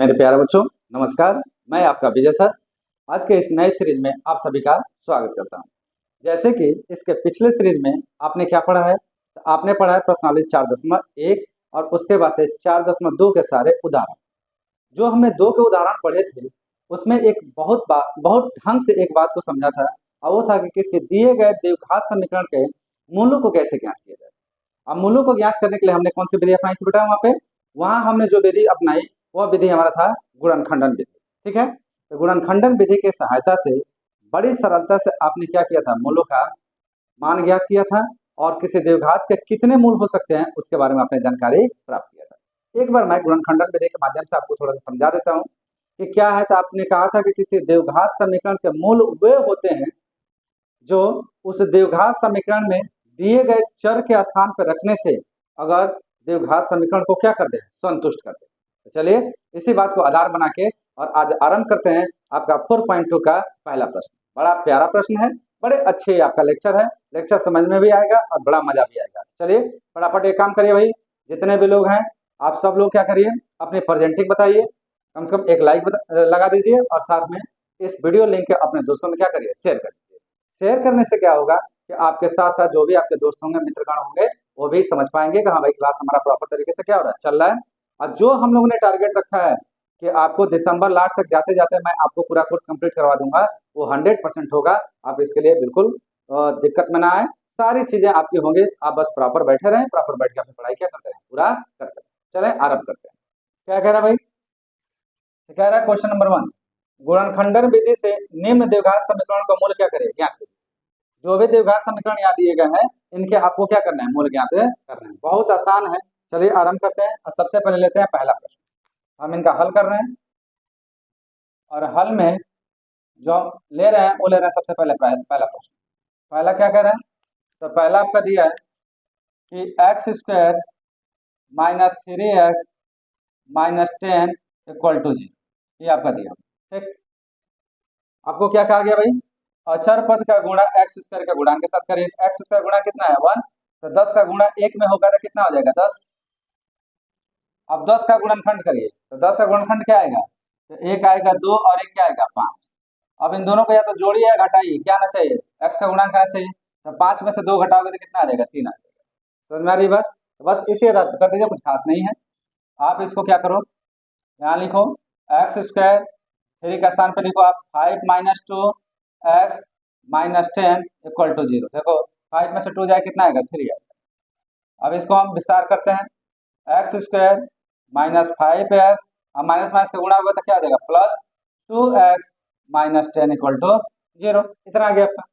मेरे प्यारे बच्चों, नमस्कार। मैं आपका विजय सर आज के इस नए सीरीज में आप सभी का स्वागत करता हूं। जैसे कि इसके पिछले सीरीज में आपने क्या पढ़ा है, तो आपने पढ़ा है प्रश्नावली 4.1 और उसके बाद से 4.2 के सारे उदाहरण। जो हमने 2 के उदाहरण पढ़े थे उसमें एक बहुत ढंग से एक बात को समझा था, और वो था कि किसी दिए गए द्विघात समीकरण के मूलों को कैसे ज्ञात किया जाए। अब मूलों को ज्ञात करने के लिए हमने कौन सी विधि अपनाई थी बेटा? वहां हमने जो विधि अपनाई वह विधि हमारा था गुणनखंडन विधि। ठीक है, तो गुणनखंडन विधि की सहायता से बड़ी सरलता से आपने क्या किया था, मूलों का मान ज्ञात किया था और किसी द्विघात के कितने मूल हो सकते हैं उसके बारे में आपने जानकारी प्राप्त किया था। एक बार मैं गुणनखंडन विधि के माध्यम से आपको थोड़ा सा समझा देता हूँ कि क्या है। तो आपने कहा था कि किसी द्विघात समीकरण के मूल वे होते हैं जो उस द्विघात समीकरण में दिए गए चर के स्थान पर रखने से अगर द्विघात समीकरण को क्या कर दे, संतुष्ट कर दे। तो चलिए इसी बात को आधार बना के और आज आरंभ करते हैं आपका 4.2 का पहला प्रश्न। बड़ा प्यारा प्रश्न है, बड़े अच्छे आपका लेक्चर है, लेक्चर समझ में भी आएगा और बड़ा मजा भी आएगा। चलिए फटाफट एक काम करिए भाई, जितने भी लोग हैं आप सब लोग क्या करिए, अपनी प्रेजेंटिंग बताइए, कम से कम एक लाइक लगा दीजिए और साथ में इस वीडियो लिंक के अपने दोस्तों में क्या करिए, शेयर कर दीजिए। शेयर करने से क्या होगा कि आपके साथ साथ जो भी आपके दोस्त होंगे, मित्रगण होंगे, वो भी समझ पाएंगे कि हाँ भाई क्लास हमारा प्रॉपर तरीके से क्या हो रहा है, चल रहा है। और जो हम लोगों ने टारगेट रखा है कि आपको दिसंबर लास्ट तक जाते जाते मैं आपको पूरा कोर्स कंप्लीट करवा दूंगा, वो 100% होगा। आप इसके लिए बिल्कुल दिक्कत में ना आए, सारी चीजें आपकी होंगी। आप बस प्रॉपर बैठे रहें, प्रॉपर बैठ के अपनी पढ़ाई क्या करते हैं, पूरा करते हैं। चले आरंभ करते हैं। क्या कह रहा है भाई? कह रहा है क्वेश्चन नंबर 1, गुणनखंडन विधि से निम्न द्विघात समीकरण का मूल क्या करें, ज्ञात करें। जो भी द्विघात समीकरण यहाँ दिए गए हैं इनके आपको क्या करना है, मूल ज्ञात करना है। बहुत आसान है, चलिए आरंभ करते हैं। और सबसे पहले लेते हैं पहला प्रश्न, हम इनका हल कर रहे हैं। और हल में जो हम ले रहे हैं वो ले रहे हैं सबसे पहले पहला प्रश्न। पहला क्या कह रहे हैं, तो पहला आपका दिया है कि x square minus 3x minus 10 equal to 0, ये आपका दिया। ठीक, आपको क्या कहा गया भाई, अचर पद का गुणा एक्स स्क्वायर का गुणांक के साथ करिए। एक्स स्क्वायर गुणा कितना है, 1, तो 10 का गुणा 1 में होगा तो कितना हो जाएगा, 10। अब 10 का गुणनखंड करिए, तो 10 का गुणनखंड क्या आएगा, तो एक आएगा 2 और एक क्या आएगा, 5। अब इन दोनों को या तो जोड़िए या घटाइए, क्या आना चाहिए, एक्स का गुणांक आना चाहिए। तो 5 में से 2 घटाओगे तो कितना आ जाएगा, 3 आ जाएगा। समझ में आ रही बात? तो बस इसी आधार पर कर दीजिए, कुछ खास नहीं है। आप इसको क्या करो, यहाँ लिखो एक्स स्क्वायर, 3 का स्थान पर लिखो आप 5 minus 2 x minus 10 equal to 0। देखो 5 में से 2 जाए कितना आएगा, 3 आएगा। अब इसको हम विस्तार करते हैं, एक्स स्क्वायर माइनस 5x और माइनस माइनस का गुणा होगा तो क्या आ जाएगा, plus 2x minus 10 equal to 0। इतना आ गया आपका।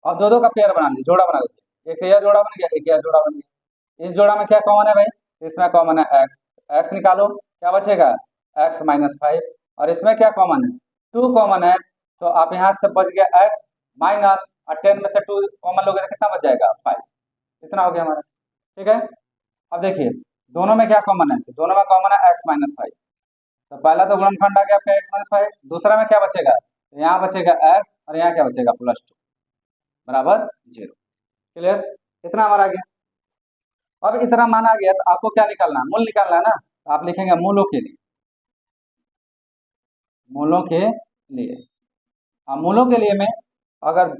अब दो दो का पेयर बना लीजिए, जोड़ा बना लीजिए। एक यह जोड़ा बन गया, एक यह जोड़ा बन गया। इस जोड़ा में क्या कॉमन है भाई, इसमें कॉमन है एक्स। एक्स निकालो, क्या बचेगा, एक्स माइनस 5। और इसमें क्या कॉमन है, 2 कॉमन है, तो आप यहाँ से बच गया एक्स माइनस, और 10 में से 2 कॉमन लोगे तो कितना बच जाएगा, 5। इतना हो गया हमारा। ठीक है, अब देखिए दोनों में क्या कॉमन है, तो दोनों में कॉमन है एक्स माइनस 5। तो पहला तो गुणनखंड आ गया आपका एक्स माइनस 5। दूसरा में क्या बचेगा, तो यहाँ बचेगा एक्स और यहाँ क्या बचेगा, प्लस 2 बराबर 0। क्लियर, इतना हमारा आ गया। अब इतना माना गया तो आपको क्या निकालना है, मूल निकालना है ना। तो आप लिखेंगे मूलों के लिए, मूलों के लिए। अब मूलों के लिए में अगर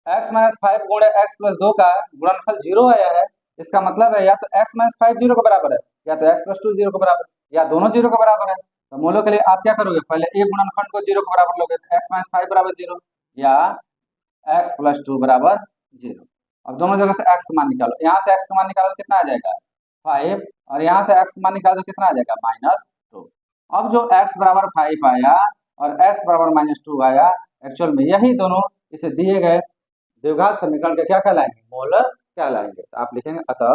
x माइनस 5 गुणे एक्स प्लस 2 का गुणनफल 0 आया है, इसका मतलब है या तो x माइनस 5 0 के बराबर है, या तो x प्लस 2 0 के बराबर, या दोनों 0 के बराबर है। तो मूलों के लिए आप क्या करोगे, पहले एक गुणनखंड को 0 के बराबर लोगे, तो x माइनस 5 बराबर 0 या x प्लस 2 बराबर 0। अब दोनों जगह से x का मान निकालो, यहाँ से x का मान निकालो कितना आ जाएगा, 5, और यहाँ से x का मान निकालो कितना आ जाएगा, -2। अब जो x बराबर 5 आया और x बराबर -2 आया, एक्चुअल में यही दोनों इसे दिए गए द्विघात समीकरण के क्या कहलाएंगे, मूल कहलाएंगे। तो आप लिखेंगे अतः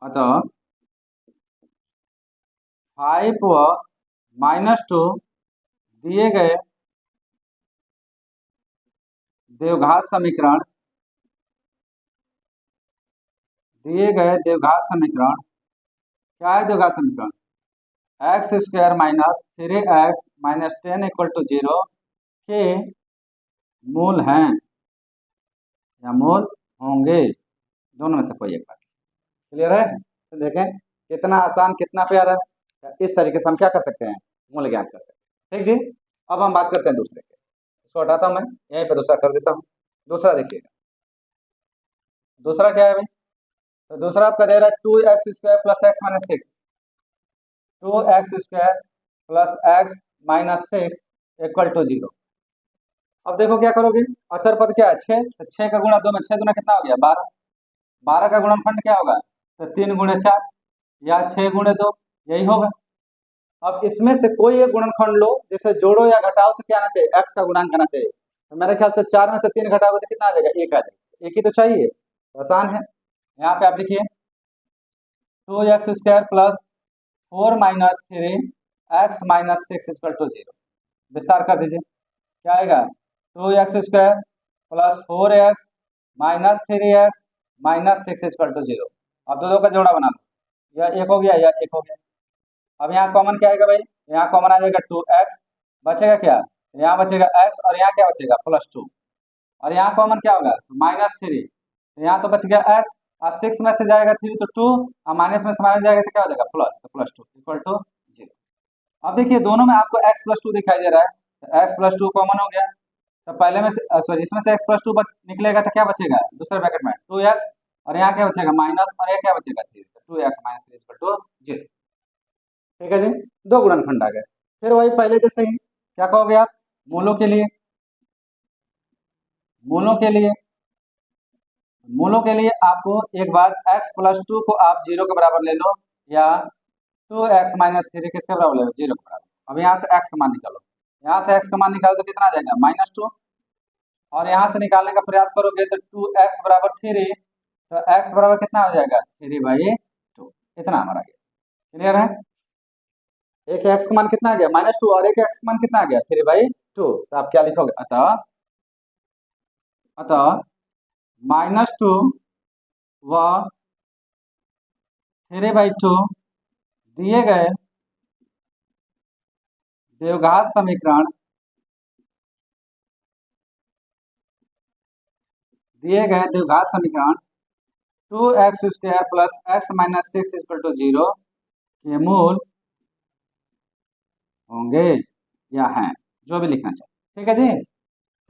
अतः 5 व -2 दिए गए द्विघात समीकरण, दिए गए द्विघात समीकरण क्या है, द्विघात समीकरण x square minus 3x minus 10 equal to 0 के मूल हैं या मूल होंगे, दोनों में से कोई एक बात। क्लियर है? तो देखें कितना आसान, कितना प्यारा। इस तरीके से हम क्या कर सकते हैं, मूल्य ज्ञात कर सकते हैं। ठीक जी। अब हम बात करते हैं दूसरे के, इसको हटाता हूँ मैं, यहीं पर दूसरा कर देता हूँ। दूसरा देखिएगा, दूसरा क्या है भाई, तो दूसरा आपका दे रहा है 2x² plus x minus six, 2x² plus x minus six equal to 0। अब देखो क्या करोगे, अचर पद क्या है 6, तो 6 का गुणा 2 में 6 गुना कितना हो गया 12, 12 का गुणनखंड क्या होगा, तो 3 गुणे 4 या 6 गुणे 2, यही होगा। अब इसमें से कोई एक गुणनखंड लो, जैसे जोड़ो या घटाओ तो क्या आना चाहिए, एक्स का गुणांक आना चाहिए। तो मेरे ख्याल से 4 में से 3 घटाओगे तो कितना आ जाएगा, 1 आ जाएगा, एक ही तो चाहिए, तो आसान है। यहाँ पे आप लिखिए 2x² plus 4 minus 3 x minus 6 equal to 0। विस्तार कर दीजिए, क्या आएगा 2x² plus 4x minus 3x minus 6 equal to 0। अब दो का जोड़ा बना लो, यह एक हो गया, यह एक हो गया। अब यहाँ कॉमन क्या आएगा भाई, यहाँ कॉमन आ जाएगा 2x, बचेगा क्या, यहाँ बचेगा x और यहाँ क्या बचेगा +2, और यहाँ कॉमन क्या होगा -3, तो यहाँ तो बच गया x, और 6 में से जाएगा 3 तो 2, और माइनस में से माइनस जाएगा तो क्या हो जाएगा प्लस, तो +2 इक्वल टू 0। अब देखिए दोनों में आपको x +2 दिखाई दे रहा है, तो x +2 कॉमन हो गया, तो पहले में से सॉरी इसमें से x +2 निकलेगा तो क्या बचेगा दूसरे ब्रैकेट में 2x, और यहाँ क्या बचेगा माइनस, और यहाँ क्या बचेगा 3, तो 2x - 3 इक्वल टू 0। ठीक है जी, दो गुणनखंड आ गए। फिर वही पहले जैसे ही क्या कहोगे आप, मूलों के लिए, मूलों के लिए, मूलों के लिए आपको एक बार x +2 को आप 0 के बराबर ले लो, या 2x - 3 किसके बराबर ले लो, 0 के बराबर। अब यहाँ से x का मान निकालो, यहाँ से x का मान निकालो तो कितना आ जाएगा -2, और यहाँ से निकालने का प्रयास करोगे तो 2x बराबर 3, तो x बराबर कितना हो जाएगा 3/2, इतना हमारा गया। क्लियर है, एक एक्स का मान कितना आ गया -2, और एक एक्स का मान कितना आ गया 3/2, तो आप क्या लिखोगे, अतः -2 व 3/2 दिए गए द्विघात समीकरण, दिए गए द्विघात समीकरण 2x² plus x minus 6 equal to 0 के मूल होंगे या हैं, जो भी लिखना चाहिए। ठीक है जी,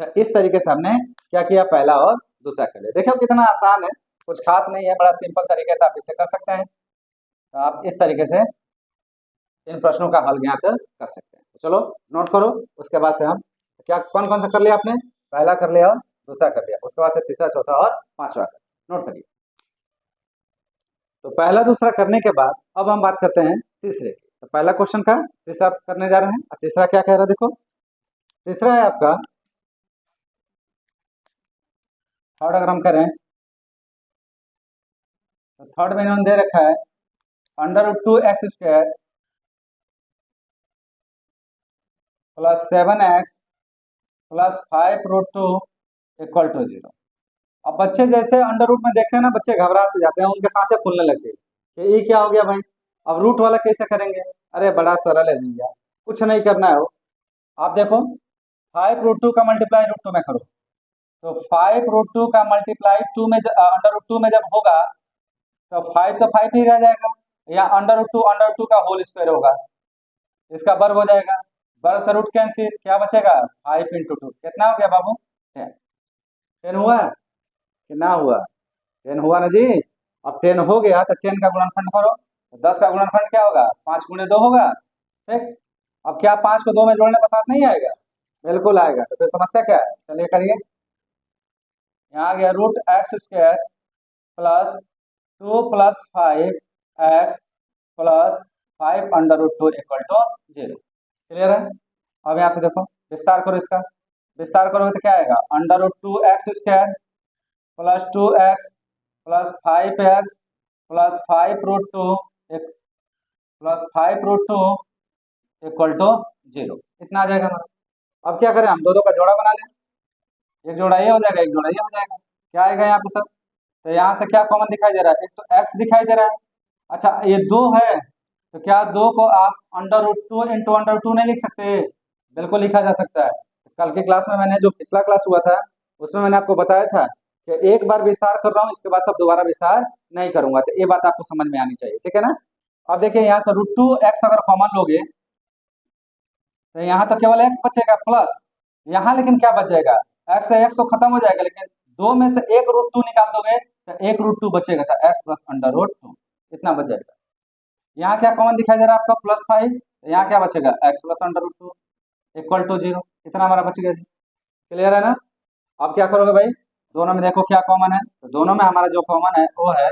तो इस तरीके से हमने क्या किया, पहला और दूसरा कर लिया। देखो कितना आसान है, कुछ खास नहीं है, बड़ा सिंपल तरीके से आप इसे कर सकते हैं। तो आप इस तरीके से इन प्रश्नों का हल ज्ञात कर सकते हैं। तो चलो नोट करो, उसके बाद से हम क्या कौन कौन सा कर लिया आपने, पहला कर लिया और दूसरा कर लिया, उसके बाद से तीसरा चौथा और पांचवा कर, नोट करिए। तो पहला दूसरा करने के बाद अब हम बात करते हैं तीसरे की। तो पहला क्वेश्चन का तीसरा करने जा रहे हैं, और तीसरा क्या कह रहा है, देखो तीसरा है आपका थर्ड। अगर हम करें तो थर्ड में इन्होंने दे रखा है √2x² plus 7x plus 5√2 equal to 0। अब बच्चे जैसे अंडर रूट में देखते हैं ना, बच्चे घबरा से जाते हैं, उनके सांसें फूलने लगती है कि ये क्या हो गया भाई, अब रूट वाला कैसे करेंगे। अरे बड़ा सरल है भैया, कुछ नहीं करना है। आप देखो 5√2 का मल्टीप्लाई √2 में करो, तो 5√2 का मल्टीप्लाई 2 में √2 में जब होगा तो 5 तो 5 ही रह जाएगा, या √2 का होल स्क्वायर होगा, इसका वर्ग हो जाएगा, वर्ग से रूट कैंसिल, क्या बचेगा 5 × 2, कितना हो गया बाबू 10। 10 हुआ कि ना हुआ, 10 हुआ ना जी। अब 10 हो गया तो 10 का गुणनखंड करो, तो 10 का गुणनखंड क्या होगा 5 × 2 होगा। ठीक, अब क्या 5 को 2 में जोड़ने पर साथ नहीं आएगा, बिल्कुल आएगा। तो फिर समस्या क्या है, चलिए करिए। यहाँ आ गया √x² plus 2 plus 5x plus 5√2 equal to 0। Clear है। अब यहाँ से देखो विस्तार करो, इसका विस्तार करोगे तो क्या आएगा √2x² plus 2x plus 5x plus 5√2 plus 5√2 equal to 0, इतना आ जाएगा हमारा। अब क्या करें, हम दो का जोड़ा बना लें, एक जोड़ा ये हो जाएगा, एक जोड़ा ये हो जाएगा, क्या आएगा यहाँ पे सब, तो यहाँ से क्या कॉमन दिखाई दे रहा है, एक तो x दिखाई दे रहा है। अच्छा ये 2 है, तो क्या 2 को आप √2 × √2 नहीं लिख सकते, बिल्कुल लिखा जा सकता है। कल की क्लास में मैंने जो पिछला क्लास हुआ था उसमें मैंने आपको बताया था कि एक बार विस्तार कर रहा हूँ, इसके बाद सब दोबारा विस्तार नहीं करूंगा, तो ये बात आपको समझ में आनी चाहिए। ठीक है ना। अब देखिए यहाँ से √2x अगर कॉमन लोगे तो यहाँ तो केवल x बचेगा प्लस, यहाँ लेकिन क्या बचेगा, x से x तो खत्म हो जाएगा, लेकिन दो में से एक √2 निकाल दोगे तो एक √2 बचेगा, तो x प्लस √2 इतना बचेगा। यहाँ क्या कॉमन दिखाई दे रहा है आपका +5, तो यहाँ क्या बचेगा x प्लस √2 इक्वल टू 0, इतना हमारा बच गया जी। क्लियर है ना। अब क्या करोगे भाई, दोनों में देखो क्या कॉमन है, तो दोनों में हमारा जो कॉमन है वो है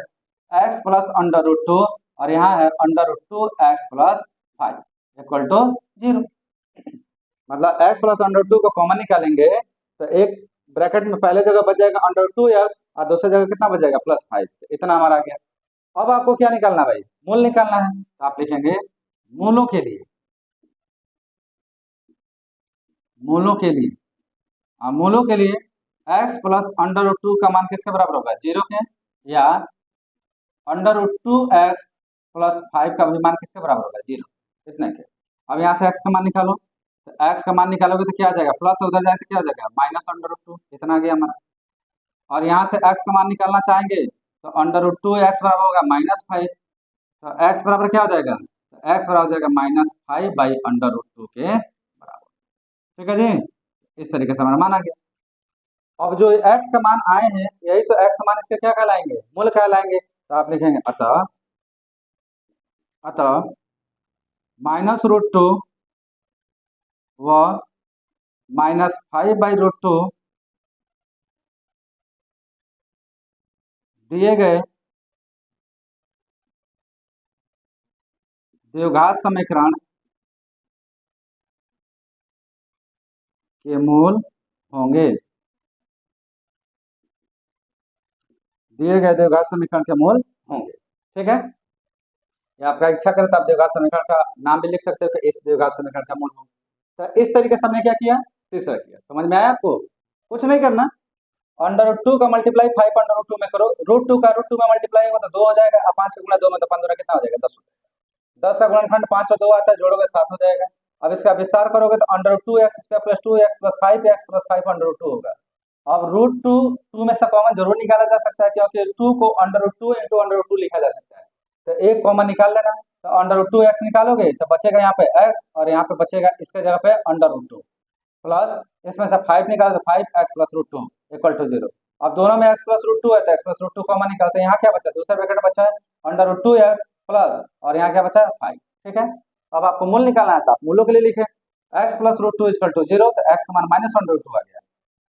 x प्लस √2 और यहाँ है √2x प्लस 5 इक्वल टू 0। मतलब x प्लस √2 को कॉमन निकालेंगे तो एक ब्रैकेट में पहले जगह बच जाएगा √2x और दूसरी जगह कितना बचेगा +5, इतना हमारा आ गया। अब आपको क्या निकालना भाई, मूल निकालना है, तो आप लिखेंगे मूलों के लिए, मूलों के लिए, मूलों के लिए x प्लस √2 का मान किसके बराबर होगा, 0 के, या √2x प्लस 5 का भी मान किसके बराबर होगा, 0, इतने के। अब यहाँ से x का मान निकालो, तो x का मान निकालोगे तो क्या आ जाएगा, प्लस उधर जाए तो क्या हो जाएगा -√2, इतना आ गया हमारा। और यहाँ से x का मान निकालना चाहेंगे तो √2x बराबर होगा -5, तो x बराबर क्या हो जाएगा, तो x बराबर हो जाएगा -5 बाई √2 के बराबर। ठीक है जी, इस तरीके से हमारा मान आ गया। अब जो x का मान आए हैं यही तो x मान इसके क्या कहलाएंगे, मूल कहलाएंगे। तो आप लिखेंगे अतः अतः -√2 व -5/√2 दिए गए द्विघात समीकरण के मूल होंगे, दिए गए द्विघात समीकरण के मूल होंगे। ठीक है, या आपका इच्छा करे तो आप द्विघात समीकरण का नाम भी लिख सकते हो कि इस द्विघात समीकरण का मूल होंगे। तो इस तरीके से हमने क्या किया, तीसरा किया। समझ में आया आपको, कुछ नहीं करना, √2 का मल्टीप्लाई 5 √2 में करो, √2 का √2 में मल्टीप्लाई होगा तो 2 हो जाएगा, और 5 का गुणा 2 में तो 15 कितना हो जाएगा, 10 हो जाएगा। 10 का गुणनखंड 5 और 2 आता है, जोड़ोगे 7 हो जाएगा। अब इसका विस्तार करोगे तो √2x² plus 2x plus 5x plus 5 √2 होगा। अब √2 में से कॉमन जरूर निकाला जा सकता है, क्योंकि 2 को √2 इंटू √2 लिखा जा सकता है, तो एक कॉमन निकाल लेना। तो √2x निकालोगे तो बचेगा यहाँ पे x, और यहाँ पे बचेगा इसके जगह पे √2 प्लस इसमें से 5 निकालो तो 5x प्लस √2 इक्वल टू 0। अब दोनों में x प्लस √2 है तो x प्लस √2 कॉमन निकालते हैं, यहाँ क्या बचा, दूसरा ब्रैकेट बचा है √2x प्लस, और यहाँ क्या बचा है 5। ठीक है, अब आपको मूल निकालना है तो आप मूलों के लिए लिखे x प्लस √2 इक्वल टू 0, तो x का मान -√2 आ गया,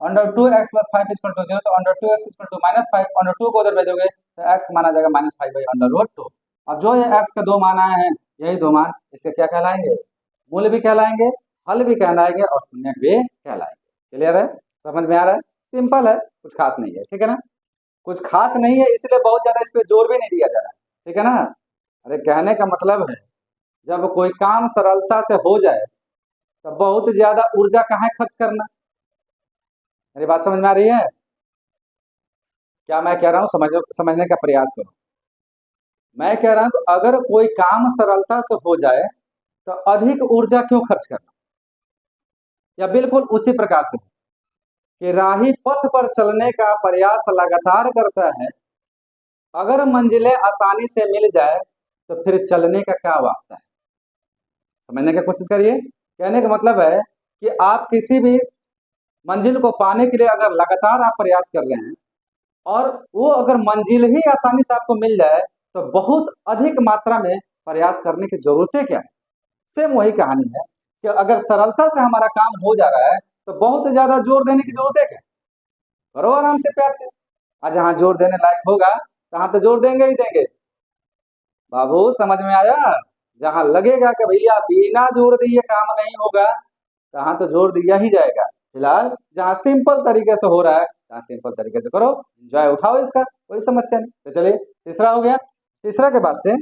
√2x प्लस 5 इक्वल टू 0, तो √2x इक्वल टू -5, √2 को उधर भेजोगे तो x का मान आ जाएगा -5/√2। अब जो ये x के दो मान आए हैं यही दो मान इसके क्या कहलाएंगे, मूल भी कहलाएंगे, हल भी कहलाएंगे और शून्यक भी कहलाएंगे। क्लियर है, समझ में आ रहा है, सिंपल है, कुछ खास नहीं है। ठीक है ना, कुछ खास नहीं है इसलिए बहुत ज्यादा इस पे जोर भी नहीं दिया जा रहा है। ठीक है ना, अरे कहने का मतलब है जब कोई काम सरलता से हो जाए तो बहुत ज्यादा ऊर्जा कहाँ खर्च करना। मेरी बात समझ में आ रही है, क्या मैं कह रहा हूँ, समझने का प्रयास करो। मैं कह रहा हूँ अगर कोई काम सरलता से हो जाए तो अधिक ऊर्जा क्यों खर्च करना, या बिल्कुल उसी प्रकार से कि राही पथ पर चलने का प्रयास लगातार करता है, अगर मंजिलें आसानी से मिल जाए तो फिर चलने का क्या वास्ता है। समझने की कोशिश करिए, कहने का मतलब है कि आप किसी भी मंजिल को पाने के लिए अगर लगातार आप प्रयास कर रहे हैं और वो अगर मंजिल ही आसानी से आपको मिल जाए तो बहुत अधिक मात्रा में प्रयास करने की जरूरत क्या है। सेम वही कहानी है कि अगर सरलता से हमारा काम हो जा रहा है तो बहुत ज्यादा जोर देने की जरूरत है क्या, करो आराम से प्यार से, और जहाँ जोर देने लायक होगा तहाँ तो जोर देंगे ही देंगे। बाबू समझ में आया, जहाँ लगेगा कि भैया बिना जोर दिए काम नहीं होगा तहाँ तो जोर दिया ही जाएगा। फिलहाल जहाँ सिंपल तरीके से हो रहा है तहाँ सिंपल तरीके से करो, एंजॉय उठाओ इसका, कोई समस्या नहीं। तो चलिए तीसरा हो गया, तीसरा के बाद से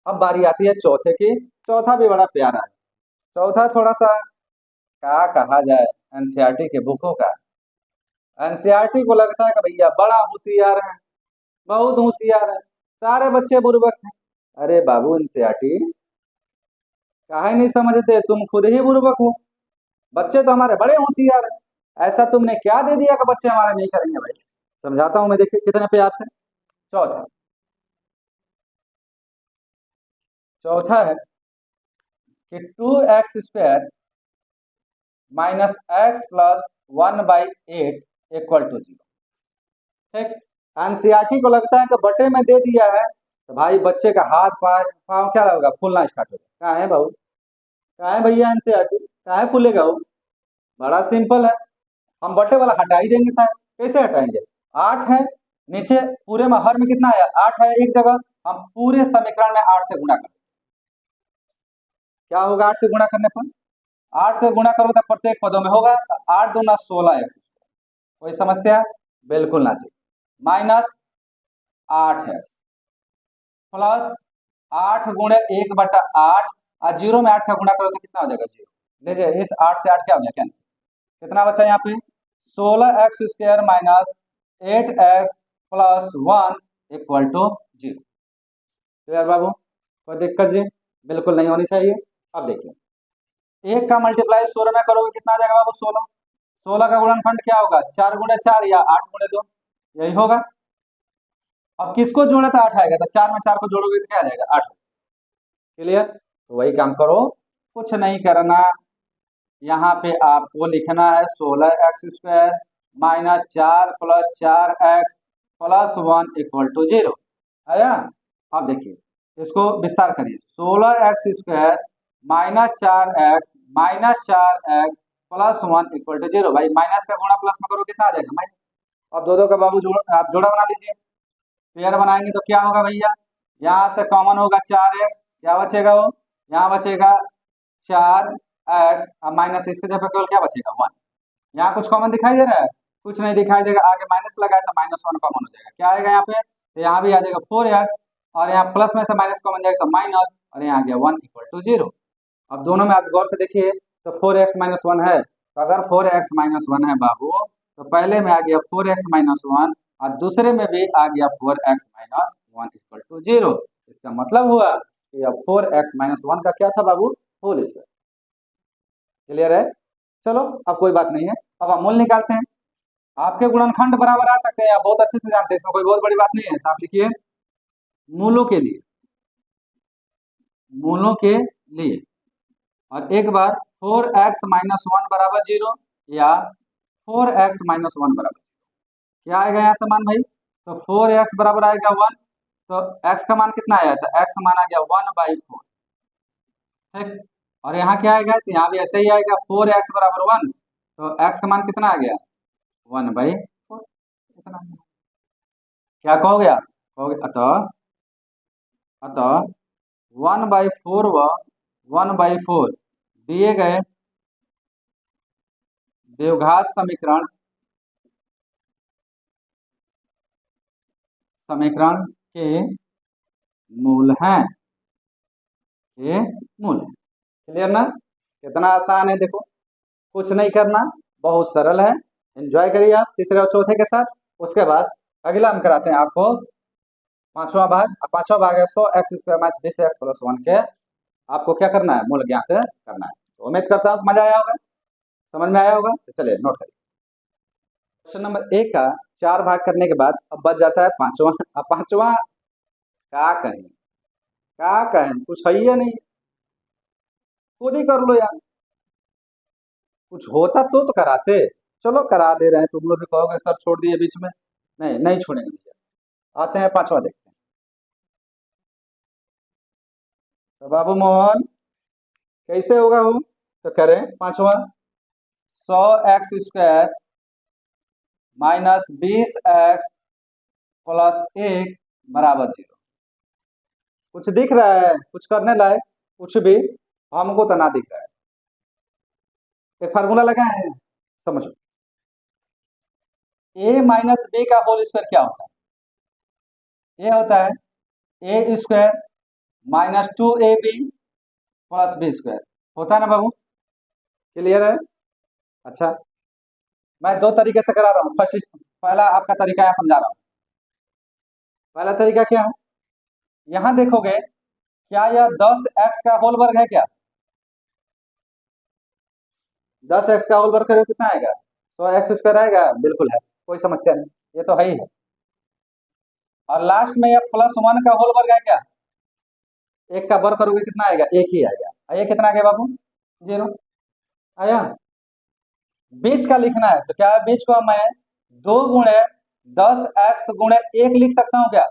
अब बारी आती है चौथे की। चौथा भी बड़ा प्यारा है, चौथा थोड़ा सा क्या कहा जाए एनसीईआरटी के बुकों का। एनसीईआरटी को लगता है कि भैया बड़ा होशियार है, बहुत होशियार है, सारे बच्चे बुर्बक हैं। अरे बाबू एनसीईआरटी काहे नहीं समझते, तुम खुद ही बुर्बक हो, बच्चे तो हमारे बड़े होशियार हैं। ऐसा तुमने क्या दे दिया कि बच्चे हमारे नहीं करेंगे भाई। समझाता हूं मैं, देखिए कितने प्यार से। चौथा, चौथा है कि 2x² minus x plus 1/8 equal to 0। ठीक, एनसीईआरटी को लगता है कि बटे में दे दिया है तो भाई बच्चे का हाथ पाँव क्या होगा, फूलना स्टार्ट होगा। कहाँ है बाबू, कहाँ है भैया एनसीईआरटी, कहाँ है फूलेगा वो। बड़ा सिंपल है, हम बटे वाला हटा ही देंगे साहब। कैसे हटाएंगे, 8 है नीचे, पूरे में हर में कितना है 8 है एक जगह, हम पूरे समीकरण में 8 से गुणा करें। क्या होगा 8 से गुणा करने पर, 8 से गुणा करो तो प्रत्येक पदों में होगा, तो 8 दूना 16x। कोई समस्या, बिल्कुल ना जी। माइनस 8x प्लस 8 गुणे 1/8, और 0 में 8 का गुणा करो तो कितना हो जाएगा 0। लीजिए इस 8 से 8 क्या हो गया कैंसिल, कितना बचा यहाँ पे 16x² minus 8x plus 1 equal to 0। Clear बाबू, कोई दिक्कत जी, बिल्कुल नहीं होनी चाहिए। अब देखिए 1 का मल्टीप्लाई 16 में करोगे कितना आ जाएगा बाबू 16, 16 का गुणनखंड क्या होगा 4 गुणे 4 या 8 गुणे 2, यही होगा। अब किसको जोड़े तो 8 आएगा, तो 4 में 4 को जोड़ोगे तो क्या आ जाएगा 8। क्लियर, तो वही काम करो, कुछ नहीं करना। यहाँ पे आपको लिखना है 16x² minus 4 plus 4x plus 1 equal to 0 आया। अब देखिए इसको विस्तार करिए, 16x² minus 4x plus 1 equal to 0। भाई माइनस का गुणा प्लस में करो कितना आ जाएगा माइनस। अब दो दो का बाबू आप जोड़ा बना लीजिए, पेयर बनाएंगे तो क्या होगा भैया, यहाँ से कॉमन होगा 4x, क्या बचेगा वो, यहाँ बचेगा 4x, अब माइनस इसके जगह केवल क्या बचेगा 1। यहाँ कुछ कॉमन दिखाई दे रहा है, कुछ नहीं दिखाई देगा, आगे माइनस लगाए तो -1 कॉमन हो जाएगा, क्या आएगा यहाँ पे, तो यहाँ भी आ जाएगा 4x, और यहाँ प्लस में से माइनस कॉमन जाएगा तो माइनस, और यहाँ आ गया 1 इक्वल टू 0। अब दोनों में आप गौर से देखिए तो 4x माइनस 1 है, तो अगर 4x माइनस 1 है बाबू तो पहले में आ गया 4x माइनस 1, और दूसरे में भी आ गया 4x माइनस 1 इक्वल टू 0। इसका मतलब हुआ कि अब 4x माइनस 1 का क्या था बाबू, होल स्क्वायर। क्लियर है, चलो अब कोई बात नहीं है, अब हम मूल निकालते हैं। आपके गुणनखंड बराबर आ सकते हैं, आप बहुत अच्छे से जानते हैं, इसमें कोई बहुत बड़ी बात नहीं है। तो आप लिखिए मूलों के लिए, मूलों के लिए, और एक बार 4x माइनस 1 बराबर 0 या 4x माइनस 1 बराबर, क्या आएगा यहाँ से मान भाई, तो 4x बराबर आएगा 1, तो x का मान कितना आया, तो x का मान आ गया 1/4। ठीक, और यहाँ क्या आएगा, तो यहाँ भी ऐसे ही आएगा 4x बराबर 1, तो x का मान कितना आ गया 1/4। इतना क्या कहोगे आप, कहोगे अतः अतः 1/4 व 1/4 दिए गए द्विघात समीकरण के मूल हैं, ये मूल है। क्लियर ना, कितना आसान है, देखो कुछ नहीं करना, बहुत सरल है, एंजॉय करिए आप तीसरे और चौथे के साथ। उसके बाद अगला हम कराते हैं आपको पांचवा भाग। पांचवा भाग है 100x² माइनस 20x प्लस 1 के, आपको क्या करना है, मूल ज्ञात करना है। तो उम्मीद करता हूँ मजा आया होगा, समझ में आया होगा, तो चलिए नोट करिए। क्वेश्चन नंबर 1 का 4 भाग करने के बाद अब बच जाता है पांचवा। अब पांचवा क्या कहें, क्या कहें, कुछ है ही नहीं, खुद ही कर लो यार, कुछ होता तो कराते। चलो करा दे रहे हैं, तुम लोग भी कहोगे सर छोड़ दिए बीच में, नहीं नहीं छोड़ेंगे भैया। आते हैं पांचवा देखते हैं। तो बाबू मोहन कैसे होगा वो, तो करें पांचवा 100x² माइनस 20x प्लस 1 बराबर 0। कुछ दिख रहा है, कुछ करने लायक, कुछ भी हमको तो ना दिख रहा है। एक फार्मूला लगाए हैं, समझो, a माइनस बी का होल स्क्वायर क्या होता है, a होता है a² minus 2ab plus b², होता है ना बाबू। क्लियर है, अच्छा मैं दो तरीके से करा रहा हूँ। फर्स्ट पहला आपका तरीका यहाँ समझा रहा हूँ। पहला तरीका क्या है, यहाँ देखोगे क्या यह 10x का होल वर्ग है क्या, 10x का होल वर्ग करो कितना आएगा, तो x² आएगा, बिल्कुल है, कोई समस्या नहीं, ये तो है ही है। और लास्ट में यह +1 का होल वर्ग है क्या, एक का वर्ग करोगे कितना आएगा, एक ही आएगा। आया कितना आ गया बाबू, 0 आया। बीच का लिखना है तो क्या है, बीच को मैं 2 गुणे 10 x गुणे 1 लिख सकता हूँ क्या?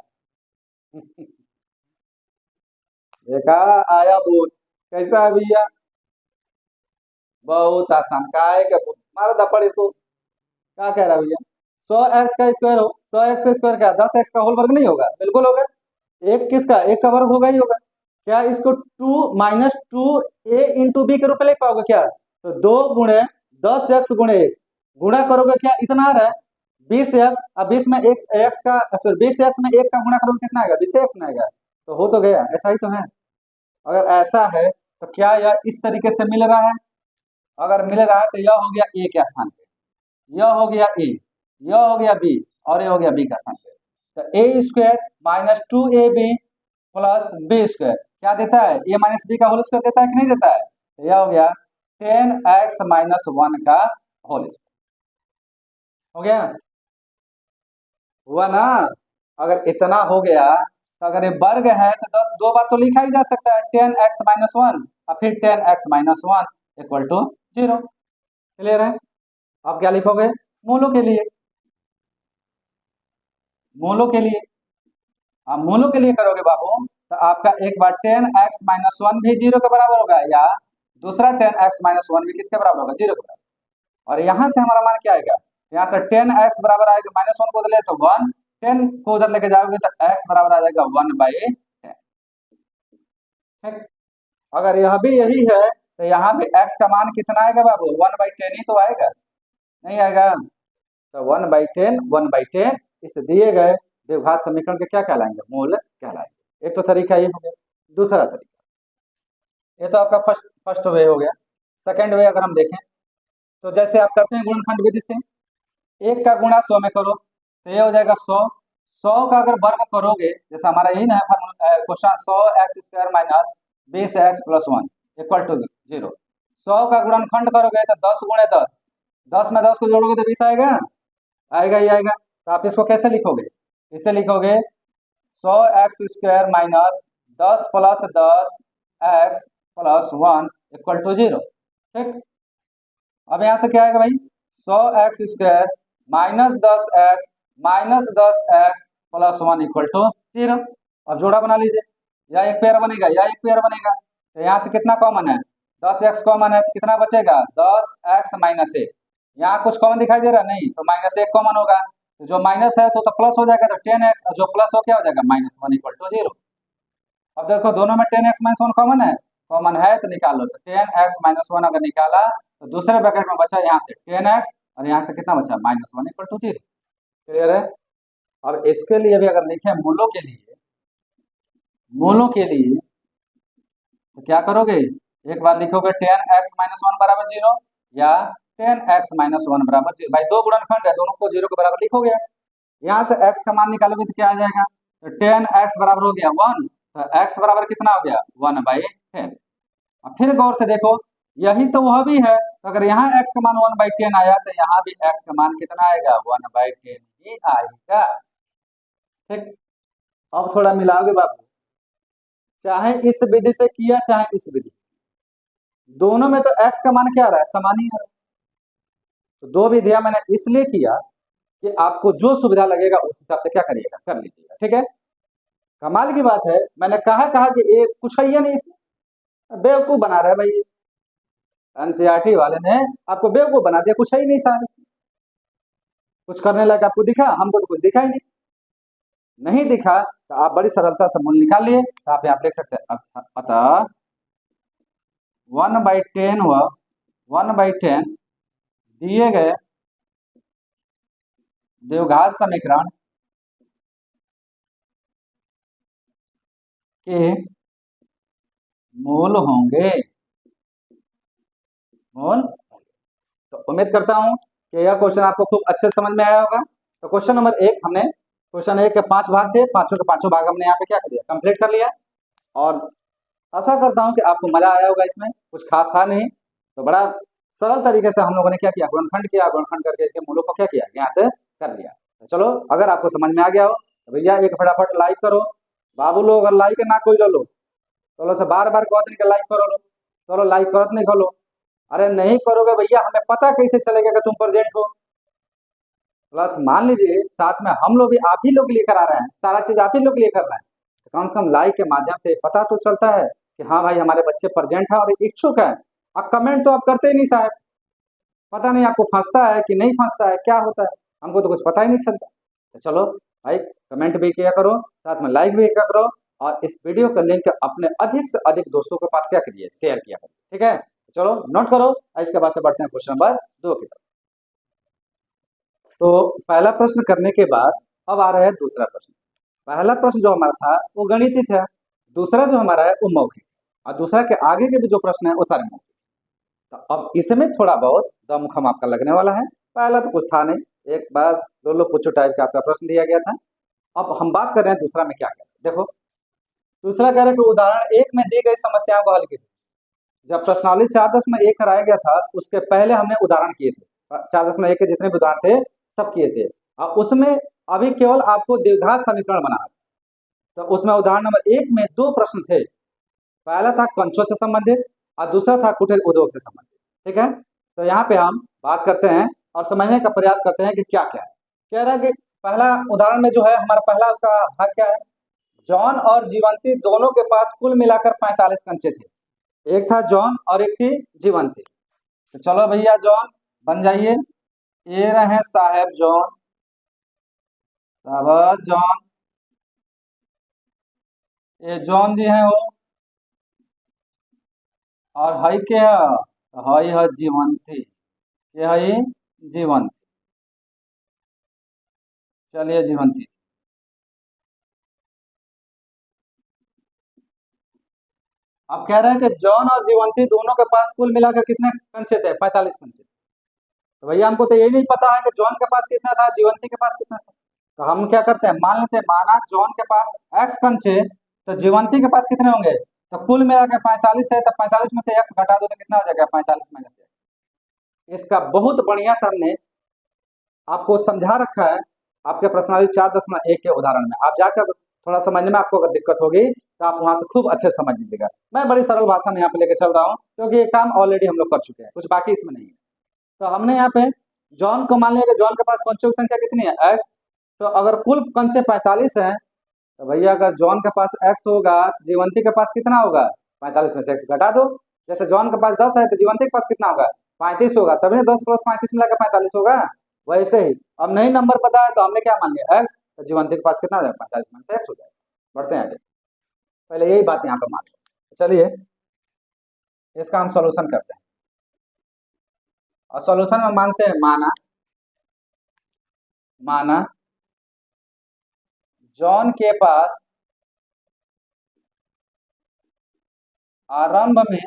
देखा, आया बोल, कैसा है भैया, बहुत आसान। का है क्या मारा दपड़ इसको, क्या कह रहा है भैया, 100 x का स्क्वायर हो, 100 x का स्क्वायर क्या 10 x का होल वर्ग नहीं होगा, बिल्कुल होगा। एक किसका, एक का वर्ग होगा ही होगा। क्या इसको 2 - 2a × b के रूप में लिख पाओगे क्या? तो 2 गुणे 10 x गुणे 1 गुणा करोगे क्या, इतना आ रहा है 20 x। अब 20 में एक x का, सॉरी 20 x में 1 का गुणा करोगे कितना आएगा, 20 x में आएगा। तो हो तो गया, ऐसा ही तो है। अगर ऐसा है तो क्या यह इस तरीके से मिल रहा है? अगर मिल रहा है तो यह हो गया a के स्थान पे, यह हो गया a, यह हो गया b, और यह हो गया b का स्थान पे। तो a² - 2ab plus B square क्या देता है, a - b का होल स्क्वायर देता है कि नहीं देता है? तो यह हो गया 10x - 1 का होल स्क्वायर। हो गया, हुआ ना? अगर इतना हो गया तो अगर ये वर्ग है तो दो बार तो लिखा ही जा सकता है, 10x - 1 और फिर 10x - 1 = 0। क्लियर है? अब क्या लिखोगे, मूलों के लिए, मूलों के लिए। अब मूलों के लिए करोगे बाबू तो आपका एक बार 10x - 1 भी 0 के बराबर होगा, या दूसरा 10x - 1 भी किसके बराबर होगा, 0 के बराबर। और यहाँ से हमारा मान क्या आएगा, यहाँ से 10x बराबर आएगा -1 को उधर ले तो 1, 10 को उधर लेके जाओगे तो x बराबर आ जाएगा 1/10। ठीक, अगर यह भी यही है तो यहाँ भी x का मान कितना आएगा बाबू, 1/10 ही तो आएगा, नहीं आएगा? तो 1/10 1/10 इस दिए गए द्विघात समीकरण के क्या कहलाएंगे, मूल कहलाएंगे। एक तो तरीका ये हो गया। दूसरा तरीका, ये तो आपका फर्स्ट वे हो गया। सेकंड वे अगर हम देखें तो जैसे आप करते हैं गुणनखंड विधि से, 1 का गुणा 100 में करो तो ये हो जाएगा 100। 100 का अगर वर्ग करोगे, जैसे हमारा यही ना क्वेश्चन, 100x² - 20x + 1 = 0। 100 का गुणनखंड करोगे तो 10 गुणे 10, 10 में 10 को जोड़ोगे तो 20 आएगा, आएगा ही आएगा। तो आप इसको कैसे लिखोगे, इसे लिखोगे 100x² - 10 + 10x + 1 = 0। ठीक, अब यहाँ से क्या आएगा भाई, 100x² - 10x - 10x + 1 = 0। अब जोड़ा बना लीजिए, या एक पेयर बनेगा या एक पेयर बनेगा। तो यहाँ से कितना कॉमन है, 10x कॉमन है, कितना बचेगा 10x - 1। यहाँ कुछ कॉमन दिखाई दे रहा नहीं, तो -1 कॉमन होगा, तो जो माइनस है तो प्लस हो जाएगा, तो 10x, और जो प्लस हो क्या हो जाएगा -1 = 0। अब देखो दोनों में 10x - 1 कॉमन है, कॉमन है तो निकालो। तो 10x - 1 अगर निकाला तो दूसरे ब्रैकेट में बचा यहाँ से 10x, और यहाँ से कितना बचा -1 = 0। क्लियर है? अब इसके लिए भी अगर लिखें मूलों के लिए, मूलों के लिए तो क्या करोगे, एक बार लिखोगे 10x - 1 बराबर 0, या 10x - 1 बराबर 0। भाई दो गुणनखंड है, दोनों को 0 के बराबर लिखोगे। यहाँ से x का मान निकालोगे तो क्या आ जाएगा, तो 10x बराबर हो गया 1, तो x बराबर कितना हो गया 1/10। अब फिर गौर से देखो, यही तो वह भी है, तो अगर यहाँ x का मान 1/10 आया तो यहाँ भी x का मान कितना आएगा 1/10 ही आएगा। ठीक, अब थोड़ा मिलाओगे बाबू, चाहे इस विधि से किया चाहे इस विधि से, दोनों में तो x का मान क्या आ रहा है, समान ही आ रहा है। तो दो विधियां मैंने इसलिए किया कि आपको जो सुविधा लगेगा उस हिसाब से क्या करिएगा, कर लीजिएगा। ठीक है, कमाल की बात है, मैंने कहा कि ये कुछ है ही नहीं इसमें, बेवकूफ बना रहे भाई, एनसीईआरटी वाले ने आपको बेवकूफ बना दिया, कुछ है ही नहीं साहब इसमें। कुछ करने लायक आपको दिखा, हमको तो कुछ दिखा ही नहीं, नहीं दिखा तो आप बड़ी सरलता से मूल निकाल लिए, तो आप यहाँ देख सकते हैं। अतः 1/10 व 1/10 दिए गए द्विघात समीकरण के मूल होंगे, मूल। तो उम्मीद करता हूं कि यह क्वेश्चन आपको खूब अच्छे समझ में आया होगा। तो क्वेश्चन नंबर 1 हमने, क्वेश्चन 1 के 5 भाग थे, पांचों के पांचों भाग हमने यहाँ पे क्या कर दिया, कंप्लीट कर लिया। और आशा करता हूं कि आपको मजा आया होगा, इसमें कुछ खास था नहीं। तो बड़ा सरल तरीके से हम लोगों ने क्या किया, गुणनखंड किया, गुणनखंड करके इसके मूलों को क्या किया, यहाँ से कर लिया। तो चलो, अगर आपको समझ में आ गया हो तो भैया एक फटाफट लाइक करो, बाबू लोग अगर लाइक ना कोई लो, चलो से बार बार कहते हैं कि लाइक करो लो, चलो लाइक करत नहीं करो। अरे नहीं करोगे भैया, हमें पता कैसे चलेगा कि तुम प्रेजेंट हो। प्लस मान लीजिए साथ में हम लोग भी आप ही लोग लेकर आ रहे हैं, सारा चीज आप ही लोग लेकर रहे हैं, तो कम से कम लाइक के माध्यम से पता तो चलता है कि हाँ भाई हमारे बच्चे प्रेजेंट है और इच्छुक है। अब कमेंट तो आप करते ही नहीं साहब, पता नहीं आपको फंसता है कि नहीं फंसता है, क्या होता है, हमको तो कुछ पता ही नहीं चलता। तो चलो भाई कमेंट भी किया करो, साथ में लाइक भी किया करो, और इस वीडियो का लिंक अपने अधिक से अधिक दोस्तों के पास क्या करिए, शेयर किया करो, ठीक है। चलो नोट करो, इसके बाद से बढ़ते हैं क्वेश्चन नंबर 2 की तरफ। तो पहला प्रश्न करने के बाद अब आ रहा है दूसरा प्रश्न। पहला प्रश्न जो हमारा था वो गणितीय था, दूसरा जो हमारा है वो मौखिक, और दूसरा के आगे के भी जो प्रश्न है वो सारे मौखिक। तो अब इसमें थोड़ा बहुत दमखम आपका लगने वाला है। पहला तो कुछ था नहीं, एक बस दो लोग पूछो टाइप का आपका प्रश्न दिया गया था। अब हम बात कर रहे हैं दूसरा में क्या क्या। देखो दूसरा कह रहे हैं कि उदाहरण 1 में दी गई समस्याओं को हल कीजिए। जब प्रश्नावली 4.1 कराया गया था उसके पहले हमने उदाहरण किए थे, 4.1 के जितने भी उदाहरण थे सब किए थे, और उसमें अभी केवल आपको द्विघात समीकरण बनाना। तो उसमें उदाहरण नंबर 1 में 2 प्रश्न थे, पहला था कंचों से संबंधित और दूसरा था कुटीर उद्योग से संबंधित, ठीक है। तो यहाँ पे हम बात करते हैं और समझने का प्रयास करते हैं कि क्या क्या है। कह रहा है कि पहला उदाहरण में जो है हमारा पहला उसका भाग क्या है, जॉन और जीवंती दोनों के पास कुल मिलाकर 45 कंचे थे। एक था जॉन और एक थी जीवंती। तो चलो भैया जॉन बन जाइए, ये रहे साहेब जॉन, शाबाश जॉन, ये जॉन जी हैं वो, और हई के हई है जीवंती, ये हई जीवंती, चलिए जीवंती। अब कह रहे हैं कि जॉन और जीवंती दोनों के पास कुल मिलाकर कितने कंचे थे, 45 कंचे। तो भैया हमको तो ये नहीं पता है कि जॉन के पास कितना था, जीवंती के पास कितना था। तो हम क्या करते हैं, मान लेते हैं माना जॉन के पास एक्स कंचे, तो जीवंती के पास कितने होंगे, तो कुल मिलाकर 45 है, तो 45 में से एक्स घटा दो तो कितना हो जाएगा, 45 माइनस एक्स। इसका बहुत बढ़िया से हमने आपको समझा रखा है आपके प्रश्नावली 4.1 के उदाहरण में। आप जाकर थोड़ा समझने में आपको अगर दिक्कत होगी तो आप वहां से खूब अच्छे से समझ लीजिएगा। मैं बड़ी सरल भाषा में यहाँ पे लेकर चल रहा हूँ क्योंकि ये काम ऑलरेडी हम लोग कर चुके हैं, कुछ बाकी इसमें नहीं है। तो हमने यहाँ पे जॉन को मान लिया कि जॉन के पास कंचों की संख्या कितनी है, एक्स। तो अगर कुल कंचे 45 है, तो भैया अगर जॉन के पास एक्स होगा, जीवंती के पास कितना होगा, 45 में से एक्स घटा दो। जैसे जॉन के पास 10 है तो जीवंती के पास कितना होगा, 35 होगा, तभी ना 10 प्लस 35 मिलाकर 45 होगा। वैसे ही अब नहीं नंबर पता है तो हमने क्या मान लिया एक्स, तो जीवंती के पास कितना हो जाएगा, 45 में से एक्स हो जाएगा। बढ़ते हैं आगे, पहले यही बात यहाँ पर मान लो। चलिए इसका हम सॉल्यूशन करते हैं, और सॉल्यूशन में मानते हैं माना माना जॉन के पास आरंभ में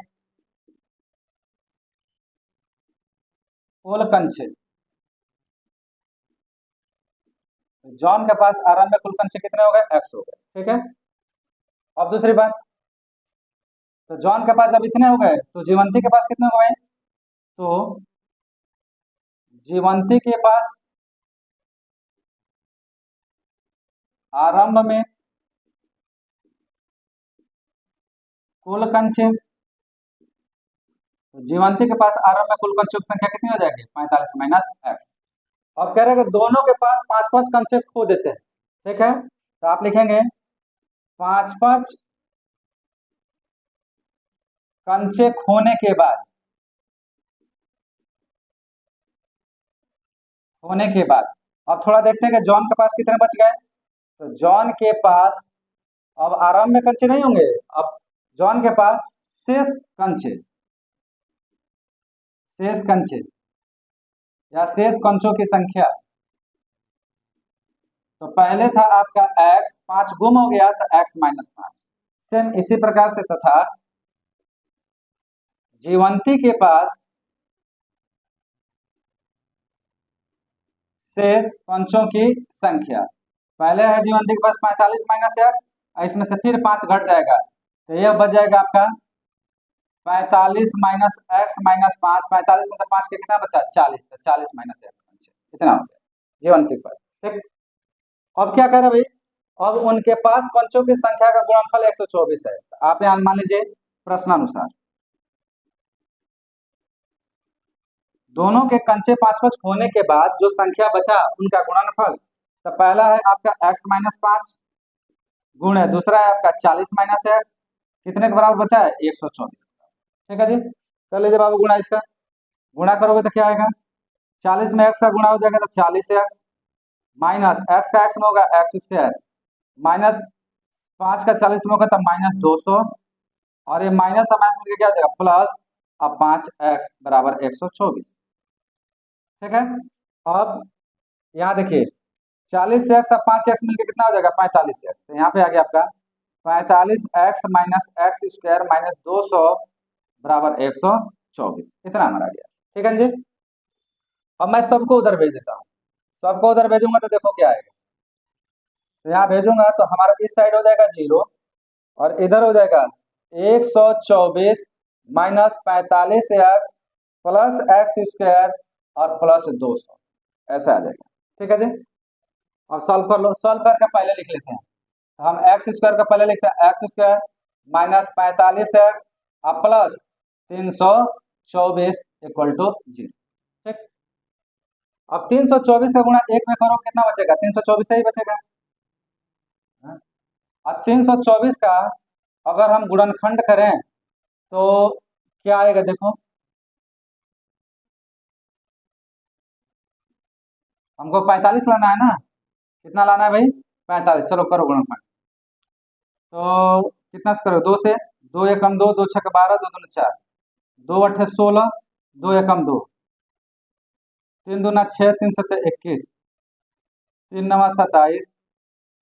कुल कंचे, जॉन के पास आरंभ में कुल कंचे कितने हो गए, एक्स हो गए, ठीक है। अब दूसरी बात, तो जॉन के पास जब इतने हो गए तो जीवंती के पास कितने हो गए, तो जीवंती के पास आरंभ में कुल कंचे, तो जीवंती के पास आरंभ में कुल कंचों की संख्या कितनी हो जाएगी, 45 माइनस एक्स। अब कह रहे हैं कि दोनों के पास 5-5 कंचे खो देते हैं, ठीक है। तो आप लिखेंगे 5-5 कंचे खोने के बाद अब थोड़ा देखते हैं कि जॉन के पास कितने बच गए। तो जॉन के पास अब आरंभ में कंचे नहीं होंगे, अब जॉन के पास शेष कंचे, शेष कंचे या शेष कंचों की संख्या, तो पहले था आपका x, 5 गुम हो गया तो x माइनस 5। सेम इसी प्रकार से तथा जीवंती के पास शेष कंचों की संख्या, पहले है जीवंती के पास 45 माइनस एक्स, इसमें से फिर 5 घट जाएगा, तो यह बच जाएगा आपका 45 माइनस एक्स माइनस 5। 45 में से 5 के कितना बचा, 40, तो 40 माइनस एक्स कितना हो गया जीवंती पर, ठीक। अब क्या कर रहे भाई, अब उनके पास कंचों की संख्या का गुणनफल 124 है। आप यहाँ मान लीजिए प्रश्नानुसार दोनों के कंचे 5-5 होने के बाद जो संख्या बचा उनका गुणनफल, तो पहला है आपका x-5 गुण है, दूसरा है आपका 40-x, कितने के बराबर बचा है 124। ठीक है जी, कर लीजिए बाबू गुणा। इसका गुणा करोगे तो क्या आएगा, 40 में x का गुणा हो जाएगा तो 40x, माइनस x का x में होगा x², माइनस 5 का 40 में होगा तो -200, और ये माइनस और माइनस मिलकर क्या हो जाएगा प्लस, अब 5x बराबर 124। ठीक है, अब यहाँ देखिए 40x और 5x मिलकर कितना हो जाएगा 45x, तो यहाँ पे आ गया आपका 45x माइनस x² माइनस 200 बराबर 124, इतना हमारा आ गया। ठीक है जी, अब मैं सबको उधर भेज देता हूँ, सबको उधर भेजूंगा तो देखो क्या आएगा। तो यहाँ भेजूंगा तो हमारा इस साइड हो जाएगा 0 और इधर हो जाएगा 124 माइनस 45x प्लस x² और प्लस 200, ऐसा आ जाएगा। ठीक है जी, और सॉल्व कर लो। सॉल्व करके पहले लिख लेते हैं, तो हम x² का पहले लिखते हैं x² माइनस 45x और प्लस 324 इक्वल टू 0। ठीक, अब 324 का गुणा 1 में करो कितना बचेगा, 324 ही बचेगा। अब 324 का अगर हम गुणनखंड करें तो क्या आएगा, देखो हमको 45 लाना है ना, कितना लाना है भाई 45, चलो करो गुणनखंड। तो कितना से करो, 2 से, 2 एकम 2, 2 छक 12, 2 दूनी 4, 2 अठे 16, 2 एकम 2, 3 दूना 6, 3 सत्ते 21, 3 नवा 27,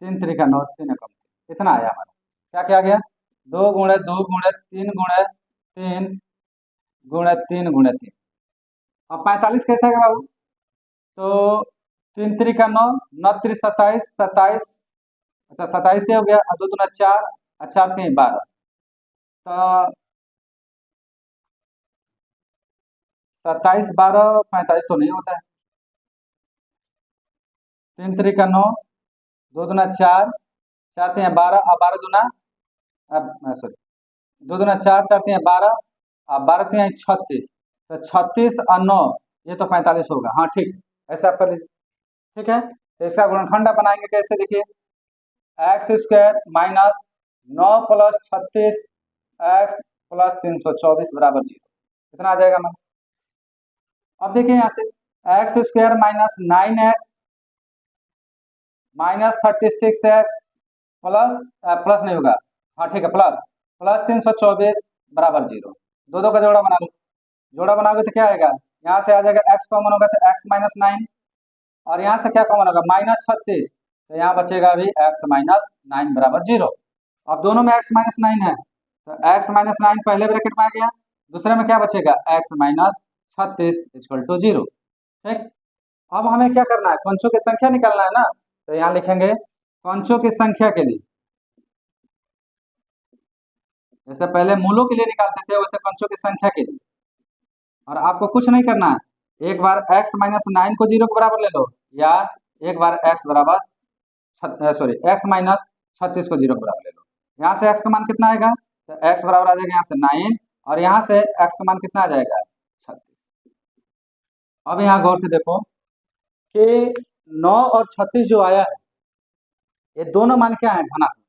3 त्रिका 9, 3 एकम, इतना आया हमारा। क्या क्या गया, 2 गुणे 2 गुणे 3 गुणे 3 गुणे 3 गुणे 3। अब 45 कैसे आएगा बाबू, तो 3 त्रिका 9, 9 त्रिक 27, 27, अच्छा 27 से हो गया, 2 दूना 4, 4 3 12, तो 27 12 45 तो नहीं होता है, 3 त्रिका 9, 2 दूना 4, 4 3 12, अब 12 दूना, अब सॉरी 2 दूना 4, 4 3 12, अब 12 3 36, तो 36 और 9 ये तो 45 होगा। हाँ ठीक, ऐसा आप कर लीजिए। ठीक है, तो इसका गुणनखंड बनाएंगे कैसे, देखिए x² minus 9 plus 36 x plus 324 बराबर 0, कितना आ जाएगा हमारा। अब देखिए यहाँ से x² minus 9x minus 36x plus plus नहीं होगा, हाँ ठीक है प्लस प्लस 324 बराबर 0, दो दो का जोड़ा बना लो। जोड़ा बनाओगे तो क्या आएगा, यहाँ से आ जाएगा x कॉमन होगा तो x माइनस 9, और यहाँ से क्या कॉमन होगा -36, तो यहाँ बचेगा अभी x माइनस 9 बराबर 0। अब दोनों में x माइनस 9 है, तो x माइनस 9 पहले ब्रैकेट में आ गया, दूसरे में क्या बचेगा x माइनस 36 इक्वल टू 0। ठीक, अब हमें क्या करना है, कंचों की संख्या निकालना है ना, तो यहाँ लिखेंगे कंचों की संख्या के लिए, जैसे पहले मूलों के लिए निकालते थे वैसे कंचों की संख्या के लिए। और आपको कुछ नहीं करना है, एक बार x माइनस 9 को 0 के बराबर ले लो, या एक बार x बराबर x माइनस 36 को 0 के बराबर ले लो। यहाँ से x का मान कितना आएगा, तो x बराबर आ जाएगा यहाँ से 9, और यहाँ से x का मान कितना आ जाएगा 36। अब यहाँ गौर से देखो कि 9 और 36 जो आया है ये दोनों मान क्या है, धनात्मक।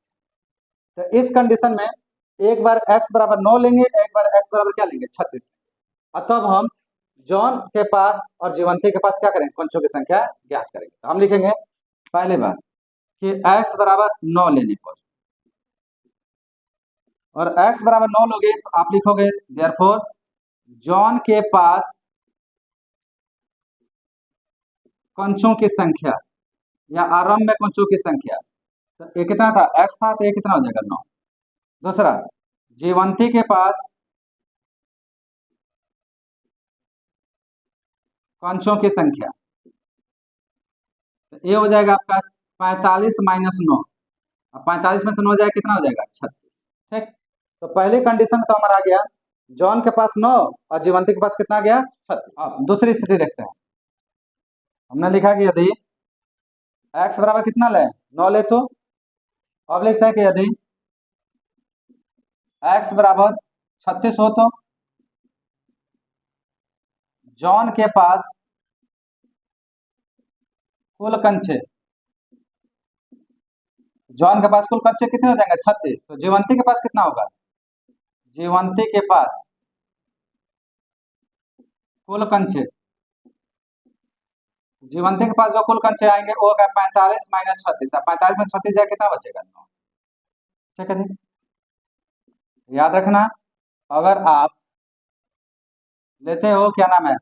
तो इस कंडीशन में एक बार x बराबर 9 लेंगे, एक बार x बराबर क्या लेंगे 36, और तब हम जॉन के पास और जीवंती के पास क्या करेंगे, कंचों की संख्या ज्ञात करेंगे। तो हम लिखेंगे पहली बार कि x बराबर 9 लेने पर, और x बराबर 9 लोगे तो आप लिखोगे देयरफॉर जॉन के पास कंचों की संख्या या आरंभ में कंचों की संख्या, तो ये कितना था x था, तो ये कितना हो जाएगा 9। दूसरा जीवंती के पास कंचों की संख्या, तो ये हो जाएगा आपका 45 माइनस 9, अब 45 में से 9 हो जाएगा कितना हो जाएगा 36। ठीक, तो पहले कंडीशन तो हमारा आ गया जॉन के पास 9 और जीवंती के पास कितना गया 36। अब दूसरी स्थिति देखते हैं, हमने लिखा कि यदि x बराबर कितना ले 9 ले, तो अब लिखते हैं कि यदि x बराबर 36 हो तो जॉन के पास कुल कंचे, जॉन के पास कुल कंचे कितने हो जाएंगे 36, तो जीवंती के पास कितना होगा, जीवंती के पास कुल कंचे, जीवंती के पास जो कुल कंचे आएंगे वो होगा 45 माइनस 36, 45 में 36 जाए कितना बचेगा 9। ठीक है जी, याद रखना अगर आप लेते हो क्या नाम है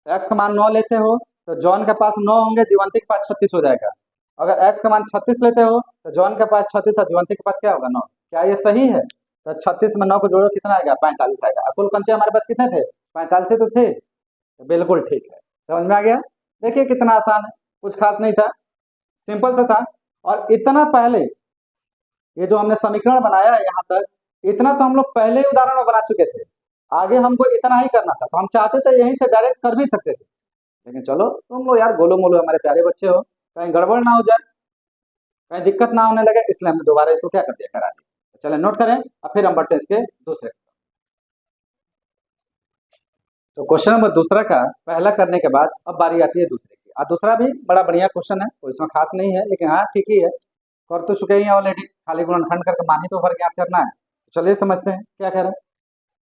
x का मान 9 लेते हो तो जॉन के पास 9 होंगे, जीवंती के पास 36 हो जाएगा। अगर x का मान 36 लेते हो तो जॉन के पास 36 और जीवंती के पास क्या होगा 9। क्या ये सही है? तो 36 में 9 को जोड़ो कितना आएगा 45 आएगा। कुल कंचे हमारे पास कितने थे 45 तो थे, तो बिल्कुल ठीक है। समझ में आ गया? देखिए कितना आसान है, कुछ खास नहीं था, सिंपल सा था। और इतना पहले ये जो हमने समीकरण बनाया है यहाँ तक, इतना तो हम लोग पहले ही उदाहरण में बना चुके थे, आगे हमको इतना ही करना था। तो हम चाहते थे यहीं से डायरेक्ट कर भी सकते थे, लेकिन चलो तुम लोग यार गोलो मोलो हमारे प्यारे बच्चे हो, कहीं गड़बड़ ना हो जाए, कहीं दिक्कत ना होने लगे, इसलिए हमने दोबारा इसको क्या कर दिया करा दिया। तो चले नोट करें और फिर हम बढ़ते हैं इसके दूसरे। तो क्वेश्चन नंबर दूसरा का पहला करने के बाद अब बारी आती है दूसरे की। और दूसरा भी बड़ा बढ़िया क्वेश्चन है, कोई इसमें खास नहीं है, लेकिन हाँ ठीक ही है, कर तो चुके ही हैं ऑलरेडी, खाली गुणनखंड करके मान ही तो भर ज्ञात करना है। तो चलिए समझते हैं क्या कह रहा है।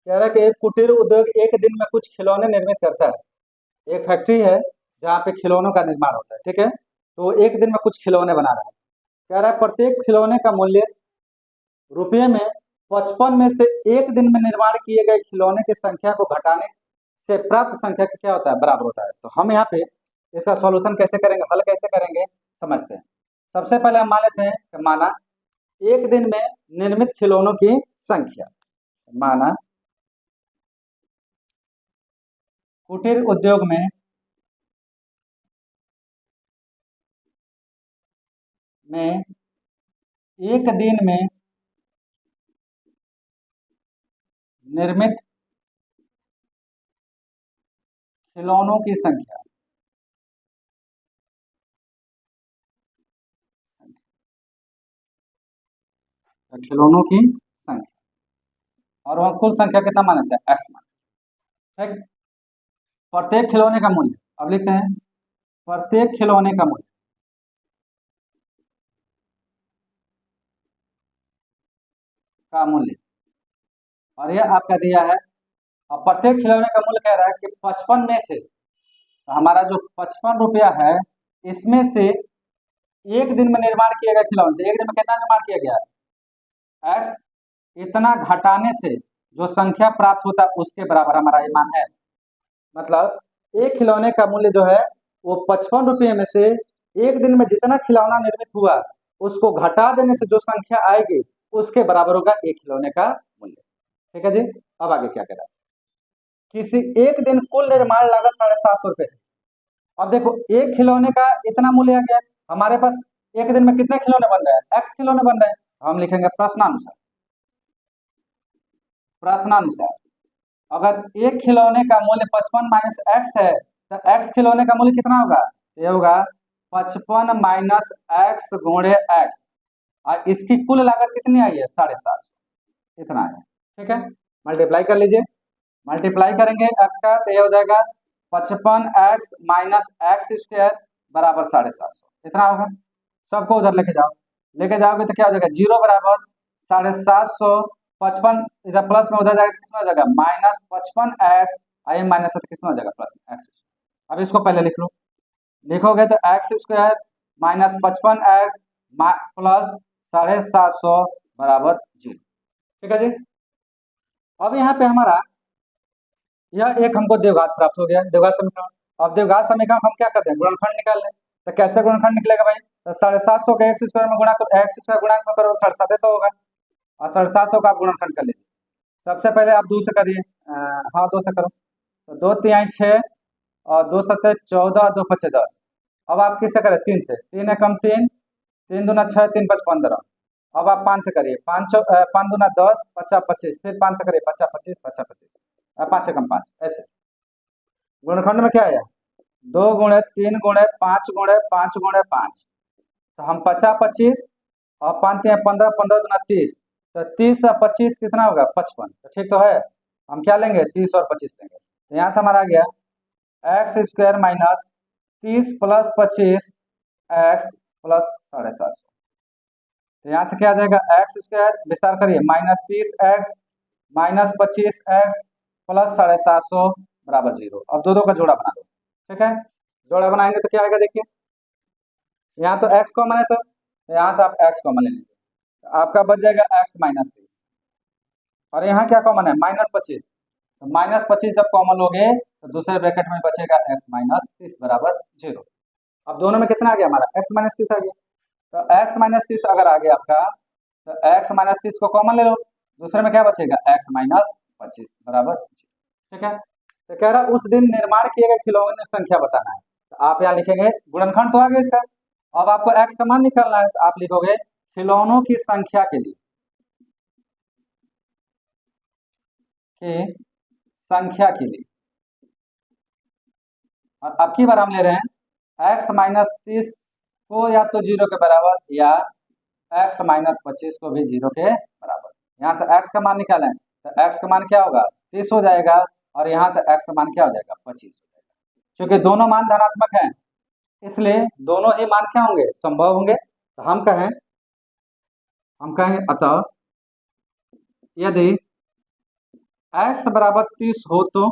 कह रहा है कि एक कुटीर उद्योग एक दिन में कुछ खिलौने निर्मित करता है। एक फैक्ट्री है जहाँ पे खिलौनों का निर्माण होता है, ठीक है, तो एक दिन में कुछ खिलौने बना रहा है। कह रहा है प्रत्येक खिलौने का मूल्य रुपये में 55 में से एक दिन में निर्माण किए गए खिलौने की संख्या को घटाने से प्राप्त संख्या का क्या होता है बराबर होता है। तो हम यहाँ पे इसका सॉल्यूशन कैसे करेंगे, हल कैसे करेंगे, समझते हैं। सबसे पहले हम मान लेते हैं कि माना एक दिन में निर्मित खिलौनों की संख्या, माना कुटीर उद्योग में एक दिन में निर्मित खिलौनों की संख्या, खिलौनों की संख्या, और वह कुल संख्या कितना मानते हैं एक्स मान, ठीक। प्रत्येक खिलौने का मूल्य, अब लिखते हैं प्रत्येक खिलौने का मूल्य, और यह आपका दिया है। और प्रत्येक खिलौने का मूल्य कह रहा है कि 55 में से, तो हमारा जो 55 रुपया है इसमें से एक दिन में निर्माण किया गया खिलौने, तो एक दिन में कितना निर्माण किया गया एक्स, इतना घटाने से जो संख्या प्राप्त होता है उसके बराबर हमारा ये मान है। मतलब एक खिलौने का मूल्य जो है वो 55 रुपये में से एक दिन में जितना खिलौना निर्मित हुआ उसको घटा देने से जो संख्या आएगी उसके बराबर होगा एक खिलौने का मूल्य। ठीक है जी, अब आगे क्या करें। किसी एक दिन कुल निर्माण लागत 750 रुपये। अब देखो एक खिलौने का इतना मूल्य आ गया, हमारे पास एक दिन में कितने खिलौने बन रहे हैं एक्स खिलौने बन रहे हैं, हम लिखेंगे प्रश्नानुसार, प्रश्नानुसार अगर एक खिलौने का मूल्य 55 माइनस एक्स है तो एक्स खिलौने का मूल्य कितना होगा, ये होगा 55 माइनस एक्स गुणे एक्स, और इसकी कुल लागत कितनी आई है 750, इतना है। ठीक है, मल्टीप्लाई कर लीजिए, मल्टीप्लाई करेंगे एक्स का तो ये हो जाएगा 55 एक्स माइनस एक्स स्क्वायर बराबर 750, इतना होगा। सबको उधर लेके जाओ, लेके जाओगे तो क्या हो जाएगा 0 बराबर 750, 55 इधर प्लस में उधर जाएगा किसमें हो जाएगा माइनस 55 एक्स, आई माइनस है तो किसमें हो जाएगा प्लस में एक्स। अब इसको पहले लिख लो, लिखोगे तो x square minus 55 x plus 750 बराबर 0। ठीक है जी, अब यहाँ पे हमारा यह एक हमको देवघात प्राप्त हो गया, देवघात समीकरण। अब देवघात समीकरण हम क्या करते हैं गुणनखंड निकाल लें, तो कैसे गुणनखंड निकलेगा भाई, तो 750 का एक्स स्क्वायर में गुणा करो, एक्स स्क्वायर गुणा करो 750 होगा, और 750 का आप गुणनखंड कर लीजिए। सबसे पहले आप 2 से करिए, हाँ 2 से करो, तो 2 तिहाई 6 और 2 सत्ते 14, 2 पचे 10। अब आप किससे करें 3 से, 3 एकम 3, 3 दूना 6, 3 5 15। अब आप 5 से करिए, 5 दूना 10, 50 25, फिर 5 से करिए 50 25 50 25, 5 एकम 5, ऐसे गुणनखंड में क्या आया 2 गुणे 3 गुणे 5 गुणे 5 गुणे 5, तो हम 50 25 आप मानते हैं 15, 15 दूना 30, तो 30 और 25 कितना होगा 55। तो ठीक तो है, हम क्या लेंगे 30 और 25 लेंगे। तो यहाँ से हमारा आ गया x square minus 30 plus 25 x plus 750। तो यहाँ से क्या आ जाएगा एक्स स्क्वायर विस्तार करिए minus 30 x minus 25 x plus 750 बराबर 0। अब दो दो का जोड़ा बना दो, ठीक है। जोड़ा बनाएंगे तो क्या आएगा देखिए, यहाँ तो एक्स कॉमन है सर, तो यहाँ से आप एक्स कॉमन ले लीजिए, तो आपका बच जाएगा एक्स माइनस 30। और यहाँ क्या कॉमन है -25, तो -25 जब कॉमन लोगे तो दूसरे ब्रैकेट में बचेगा एक्स माइनस 30 बराबर 0। अब दोनों में कितना आ गया हमारा एक्स माइनस 30 आ गया। तो एक्स माइनस 30 अगर आ गया आपका, तो एक्स माइनस 30 को कॉमन ले लो, दूसरे में क्या बचेगा एक्स माइनस 25 बराबर 0, ठीक है। तो कह रहा उस दिन निर्माण किए गए खिलौने की संख्या बताना है, तो आप यहाँ लिखेंगे गुणनखंड तो आ गया इसका। अब आपको एक्स का मान निकालना है, तो आप लिखोगे खिलौनों की संख्या के लिए, संख्या के लिए। और अब की बार हम ले रहे हैं एक्स माइनस 30 को या तो 0 के बराबर या एक्स माइनस 25 को भी 0 के बराबर। यहाँ से एक्स का मान निकालें, तो एक्स का मान क्या होगा 30 हो जाएगा, और यहाँ से एक्स का मान क्या हो जाएगा 25 हो जाएगा। क्योंकि दोनों मान धनात्मक हैं, इसलिए दोनों ही मान क्या होंगे संभव होंगे। तो हम कहेंगे अतः यदि एक्स बराबर 30 हो तो,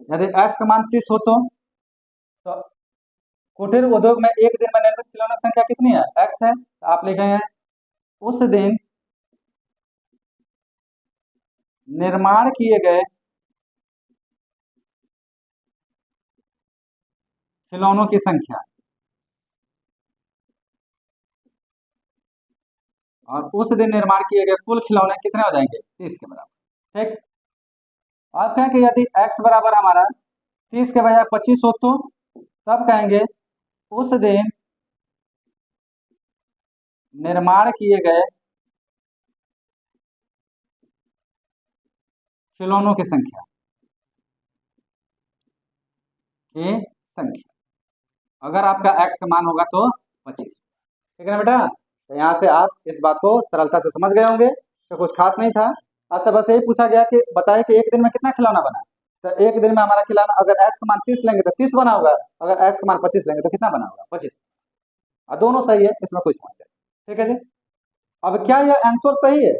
यदि एक्स का मान 30 हो तो कुटीर उद्योग में एक दिन में निर्मित खिलौनों की संख्या कितनी है एक्स है, तो आप लिखेंगे उस दिन निर्माण किए गए खिलौनों की संख्या, और उस दिन निर्माण किए गए कुल खिलौने कितने हो जाएंगे 30 के बराबर, ठीक। आप कहें कि यदि x बराबर हमारा 30 के बजाय 25 हो तो, तब कहेंगे उस दिन निर्माण किए गए खिलौनों की संख्या अगर आपका x का मान होगा तो 25, ठीक है ना बेटा। तो यहाँ से आप इस बात को सरलता से समझ गए होंगे, तो कुछ खास नहीं था। अच्छा बस यही पूछा गया कि बताए कि एक दिन में कितना खिलौना बना, तो एक दिन में हमारा खिलौना अगर x का मान 30 लेंगे तो 30 बना होगा, अगर x का मान 25 लेंगे तो कितना बना होगा 25। और दोनों सही है, इसमें कोई समस्या नहीं, ठीक है जी। अब क्या यह आंसर सही है,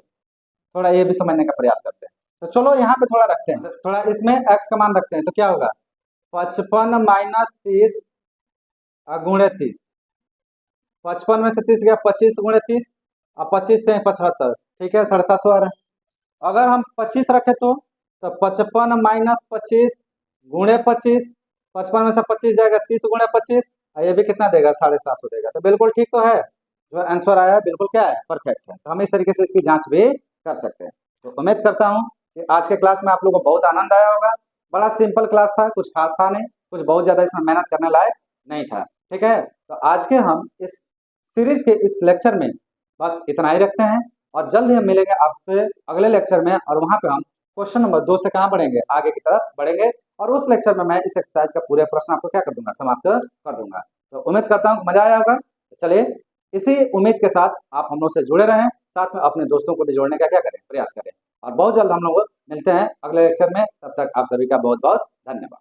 थोड़ा ये भी समझने का प्रयास करते हैं। तो चलो यहाँ पे थोड़ा रखते हैं, थोड़ा इसमें x का मान रखते हैं, तो क्या होगा 55 माइनस 30 गुणे 30, 55 में से 30 गया 25 गुणे 30, अब 25 थे 75, ठीक है 750 आ रहा है। अगर हम 25 रखें तो 55 माइनस 25 गुणे 25, 55 में से 25 जाएगा 30 गुणे 25, और ये भी कितना देगा 750 देगा। तो बिल्कुल ठीक तो है, जो आंसर आया है बिल्कुल क्या है परफेक्ट है। तो हम इस तरीके से इसकी जांच भी कर सकते हैं। तो उम्मीद करता हूँ कि आज के क्लास में आप लोगों को बहुत आनंद आया होगा। बड़ा सिंपल क्लास था, कुछ खास था नहीं, कुछ बहुत ज़्यादा इसमें मेहनत करने लायक नहीं था, ठीक है। तो आज के हम इस सीरीज के इस लेक्चर में बस इतना ही रखते हैं, और जल्द ही हम मिलेंगे आपसे अगले लेक्चर में, और वहाँ पे हम क्वेश्चन नंबर 2 से कहाँ बढ़ेंगे आगे की तरफ बढ़ेंगे, और उस लेक्चर में मैं इस एक्सरसाइज का पूरे प्रश्न आपको क्या कर दूंगा समाप्त कर दूंगा। तो उम्मीद करता हूँ मजा आया होगा। चलिए इसी उम्मीद के साथ आप हम लोग से जुड़े रहें, साथ में अपने दोस्तों को भी जोड़ने का क्या करें प्रयास करें, और बहुत जल्द हम लोग मिलते हैं अगले लेक्चर में। तब तक आप सभी का बहुत बहुत धन्यवाद।